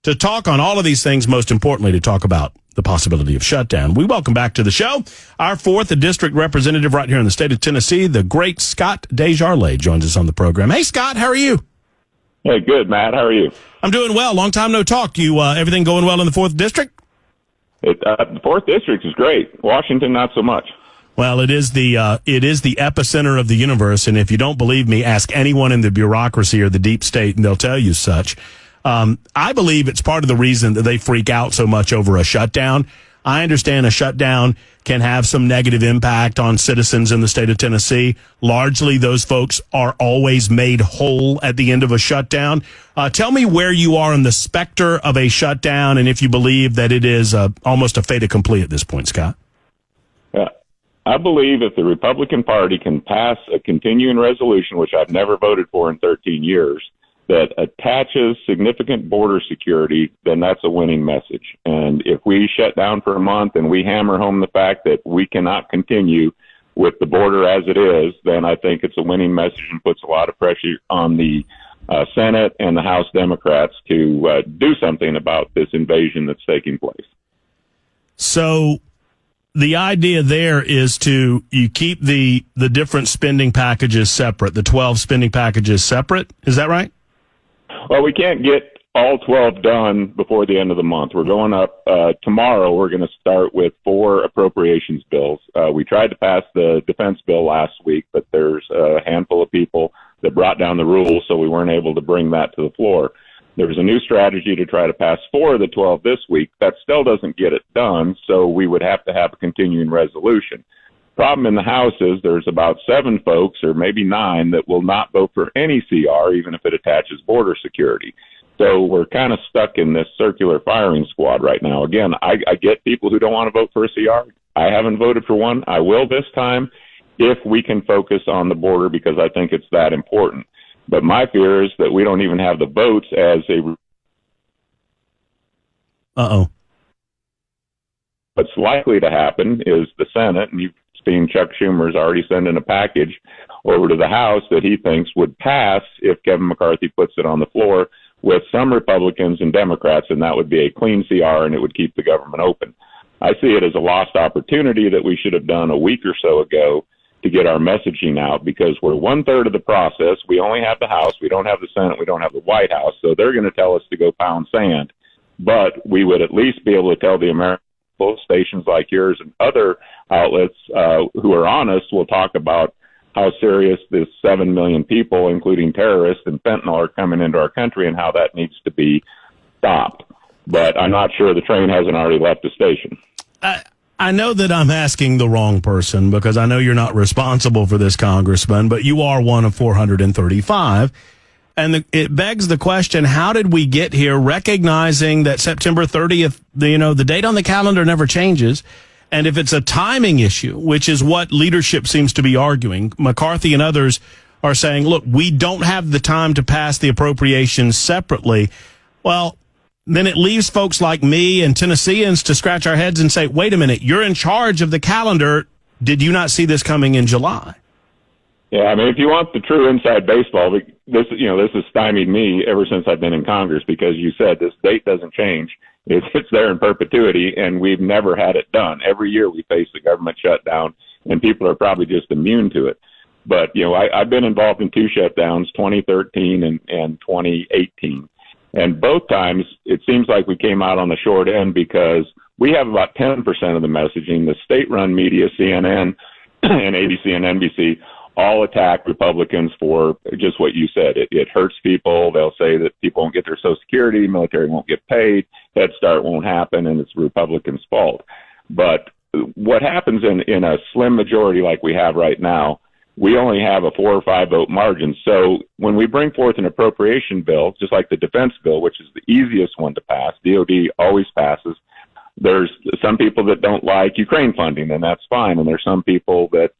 to talk on all of these things, most importantly, to talk about the possibility of shutdown. We welcome back to the show our 4th District Representative right here in the state of Tennessee, the great Scott DeJarlais joins us on the program. Hey, Scott, how are you? Hey, good, Matt. How are you? I'm doing well. Long time no talk. You everything going well in the 4th District? The 4th District is great. Washington, not so much. Well, it is the epicenter of the universe, and if you don't believe me, ask anyone in the bureaucracy or the deep state, and they'll tell you such. I believe it's part of the reason that they freak out so much over a shutdown. I understand a shutdown can have some negative impact on citizens in the state of Tennessee. Largely, those folks are always made whole at the end of a shutdown. Tell me where you are in the specter of a shutdown, and if you believe that it is almost a fait accompli at this point, Scott. I believe if the Republican Party can pass a continuing resolution, which I've never voted for in 13 years, that attaches significant border security, then that's a winning message. And if we shut down for a month and we hammer home the fact that we cannot continue with the border as it is, then I think it's a winning message and puts a lot of pressure on the Senate and the House Democrats to do something about this invasion that's taking place. So the idea there is you keep the different spending packages separate, the 12 spending packages separate. Is that right? Well, we can't get all 12 done before the end of the month. We're going up tomorrow. We're going to start with 4 appropriations bills. We tried to pass the defense bill last week, but there's a handful of people that brought down the rules, so we weren't able to bring that to the floor. There's a new strategy to try to pass 4 of the 12 this week. That still doesn't get it done, so we would have to have a continuing resolution. Problem in the House is there's about 7 folks, or maybe 9, that will not vote for any CR, even if it attaches border security. So we're kind of stuck in this circular firing squad right now. Again, I get people who don't want to vote for a CR. I haven't voted for one. I will this time if we can focus on the border, because I think it's that important. But my fear is that we don't even have the votes as a... What's likely to happen is the Senate, and you've seen Chuck Schumer's already sending a package over to the House that he thinks would pass if Kevin McCarthy puts it on the floor with some Republicans and Democrats, and that would be a clean CR, and it would keep the government open. I see it as a lost opportunity that we should have done a week or so ago to get our messaging out, because we're 1/3 of the process. We only have the House. We don't have the Senate. We don't have the White House. So they're going to tell us to go pound sand. But we would at least be able to tell the American stations like yours and other outlets who are honest will talk about how serious this 7 million people, including terrorists and fentanyl, are coming into our country and how that needs to be stopped. But I'm not sure the train hasn't already left the station. I know that I'm asking the wrong person, because I know you're not responsible for this, Congressman, but you are one of 435. And it begs the question, how did we get here, recognizing that September 30th, the date on the calendar never changes? And if it's a timing issue, which is what leadership seems to be arguing, McCarthy and others are saying, look, we don't have the time to pass the appropriations separately. Well, then it leaves folks like me and Tennesseans to scratch our heads and say, wait a minute, you're in charge of the calendar. Did you not see this coming in July? Yeah, I mean, if you want the true inside baseball, this has stymied me ever since I've been in Congress, because you said this date doesn't change. It's there in perpetuity, and we've never had it done. Every year we face the government shutdown, and people are probably just immune to it. But, I've been involved in 2 shutdowns, 2013 and 2018. And both times it seems like we came out on the short end, because we have about 10% of the messaging. The state-run media, CNN and ABC and NBC, all attack Republicans for just what you said. It hurts people. They'll say that people won't get their Social Security, military won't get paid, Head Start won't happen, and it's Republicans' fault. But what happens in a slim majority like we have right now, we only have a 4 or 5 vote margin. So when we bring forth an appropriation bill, just like the defense bill, which is the easiest one to pass, DOD always passes, there's some people that don't like Ukraine funding, and that's fine. And there's some people that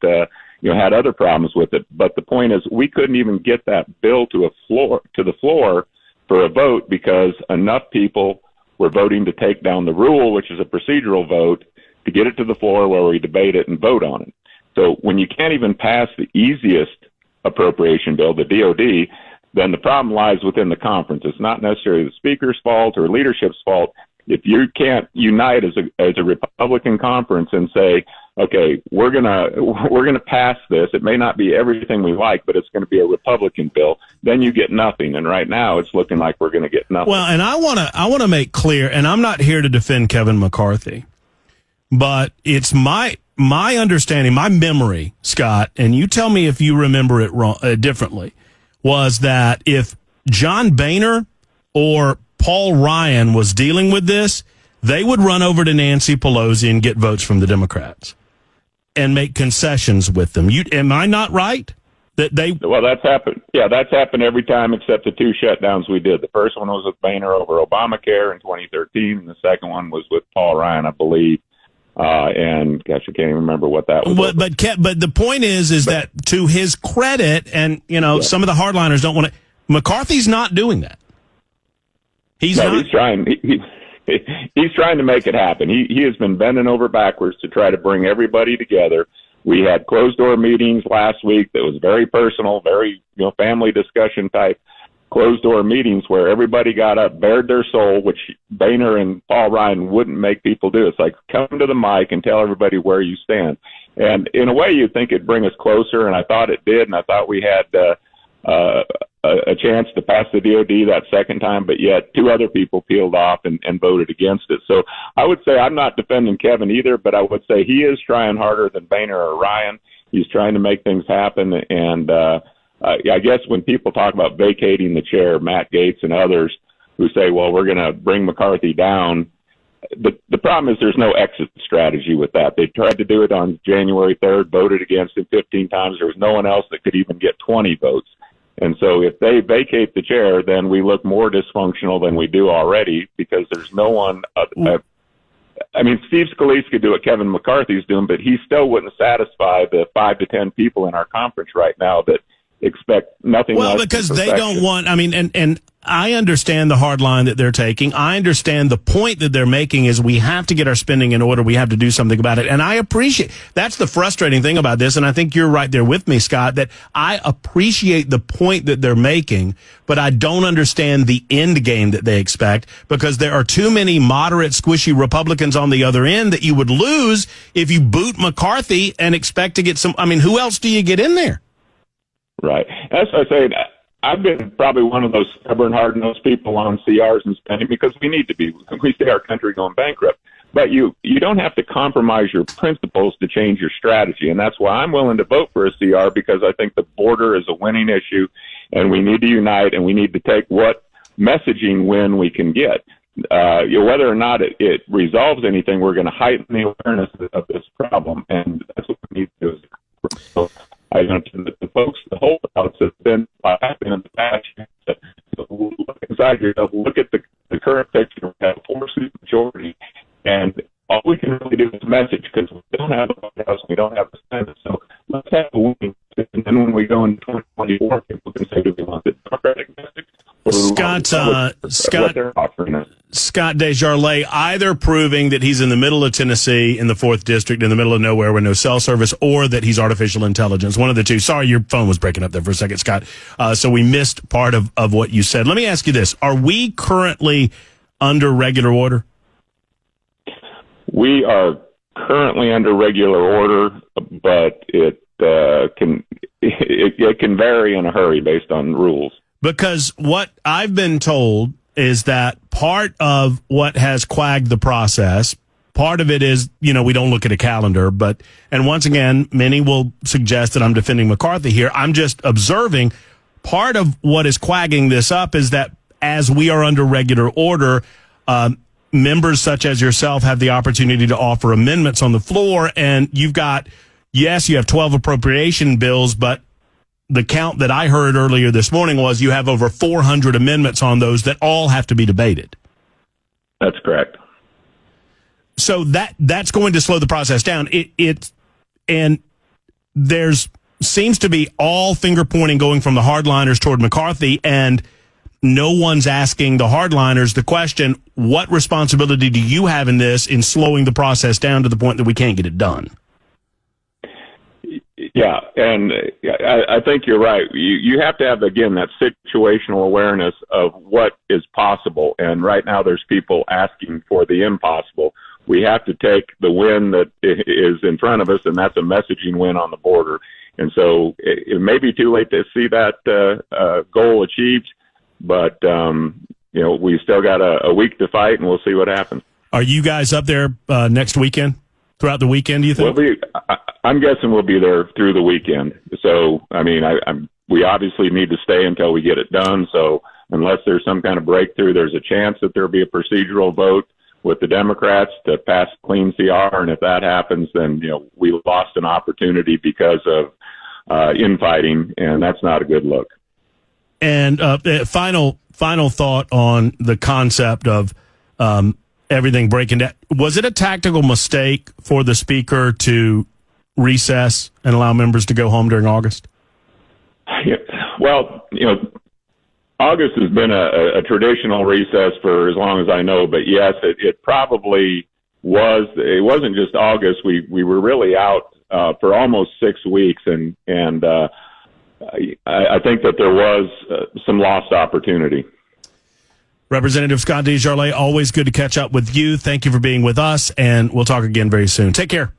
had other problems with it. But the point is, we couldn't even get that bill to the floor for a vote, because enough people were voting to take down the rule, which is a procedural vote, to get it to the floor where we debate it and vote on it. So when you can't even pass the easiest appropriation bill, the DOD, then the problem lies within the conference. It's not necessarily the speaker's fault or leadership's fault. If you can't unite as a Republican conference and say, okay, we're gonna pass this. It may not be everything we like, but it's going to be a Republican bill. Then you get nothing. And right now, it's looking like we're going to get nothing. Well, and I wanna make clear, and I'm not here to defend Kevin McCarthy, but it's my understanding, my memory, Scott, and you tell me if you remember it wrong, differently, was that if John Boehner or Paul Ryan was dealing with this, they would run over to Nancy Pelosi and get votes from the Democrats and make concessions with them. Am I not right? Well, that's happened. Yeah, that's happened every time except the two shutdowns we did. The first one was with Boehner over Obamacare in 2013, and the second one was with Paul Ryan, I believe. And gosh, I can't even remember what that was. But the point is that to his credit, and some of the hardliners don't want to. McCarthy's not doing that. He's trying. He's trying to make it happen. He has been bending over backwards to try to bring everybody together. We had closed door meetings last week that was very personal, very family discussion type closed door meetings where everybody got up, bared their soul, which Boehner and Paul Ryan wouldn't make people do. It's like, come to the mic and tell everybody where you stand. And in a way, you'd think it'd bring us closer, and I thought it did, and I thought we had a chance to pass the DOD that second time, but yet two other people peeled off and voted against it. So I would say I'm not defending Kevin either, but I would say he is trying harder than Boehner or Ryan. He's trying to make things happen, and I guess when people talk about vacating the chair, Matt Gaetz and others who say, well, we're going to bring McCarthy down, the problem is there's no exit strategy with that. They tried to do it on January 3rd, voted against it 15 times. There was no one else that could even get 20 votes. And so if they vacate the chair, then we look more dysfunctional than we do already because there's no one. Steve Scalise could do what Kevin McCarthy's doing, but he still wouldn't satisfy the 5 to 10 people in our conference right now that expect nothing less. Well, because they don't want, and I understand the hard line that they're taking. I understand the point that they're making is we have to get our spending in order. We have to do something about it. And I appreciate, that's the frustrating thing about this. And I think you're right there with me, Scott, that I appreciate the point that they're making, but I don't understand the end game that they expect because there are too many moderate, squishy Republicans on the other end that you would lose if you boot McCarthy and expect to get some, who else do you get in there? Right. That's what I say. I've been probably one of those stubborn, hard-nosed people on CRs and spending because we need to be. We see our country going bankrupt. But you don't have to compromise your principles to change your strategy. And that's why I'm willing to vote for a CR because I think the border is a winning issue and we need to unite and we need to take what messaging win we can get. Whether or not it resolves anything, we're going to heighten the awareness of this problem. And that's what we need to do. So, I mentioned that the folks, the holdouts have been happening in the past. So look inside yourself, look at the current picture. We have a 4-seat majority, and all we can really do is message because we don't have the White House, we don't have the Senate. So let's have a winning. And then when we go into 2024, people can say, do we want the Democratic message? Scott DeJarlais either proving that he's in the middle of Tennessee in the 4th District in the middle of nowhere with no cell service or that he's artificial intelligence. One of the two. Sorry, your phone was breaking up there for a second, Scott. So we missed part of what you said. Let me ask you this. Are we currently under regular order? We are currently under regular order, but it can vary in a hurry based on rules. Because what I've been told is that part of what has quagged the process, part of it is, we don't look at a calendar, and once again, many will suggest that I'm defending McCarthy here. I'm just observing part of what is quagging this up is that as we are under regular order, members such as yourself have the opportunity to offer amendments on the floor, and you have 12 appropriation bills, but the count that I heard earlier this morning was you have over 400 amendments on those that all have to be debated. That's correct. So that's going to slow the process down. And there's seems to be all finger pointing going from the hardliners toward McCarthy, and no one's asking the hardliners the question, what responsibility do you have in this in slowing the process down to the point that we can't get it done? Yeah, and I think you're right. You have to have, again, that situational awareness of what is possible. And right now there's people asking for the impossible. We have to take the win that is in front of us, and that's a messaging win on the border. And so it may be too late to see that goal achieved, but, we still got a week to fight, and we'll see what happens. Are you guys up there next weekend, throughout the weekend, do you think? I'm guessing we'll be there through the weekend. So, we obviously need to stay until we get it done. So unless there's some kind of breakthrough, there's a chance that there'll be a procedural vote with the Democrats to pass clean CR. And if that happens, then, we lost an opportunity because of infighting, and that's not a good look. And final thought on the concept of everything breaking down. Was it a tactical mistake for the speaker to recess and allow members to go home during August? Yeah. Well, August has been a traditional recess for as long as I know, but yes, it probably was. It wasn't just August. We were really out for almost 6 weeks, and I think that there was some lost opportunity. Representative Scott DeJarlais, always good to catch up with you. Thank you for being with us, and we'll talk again very soon. Take care.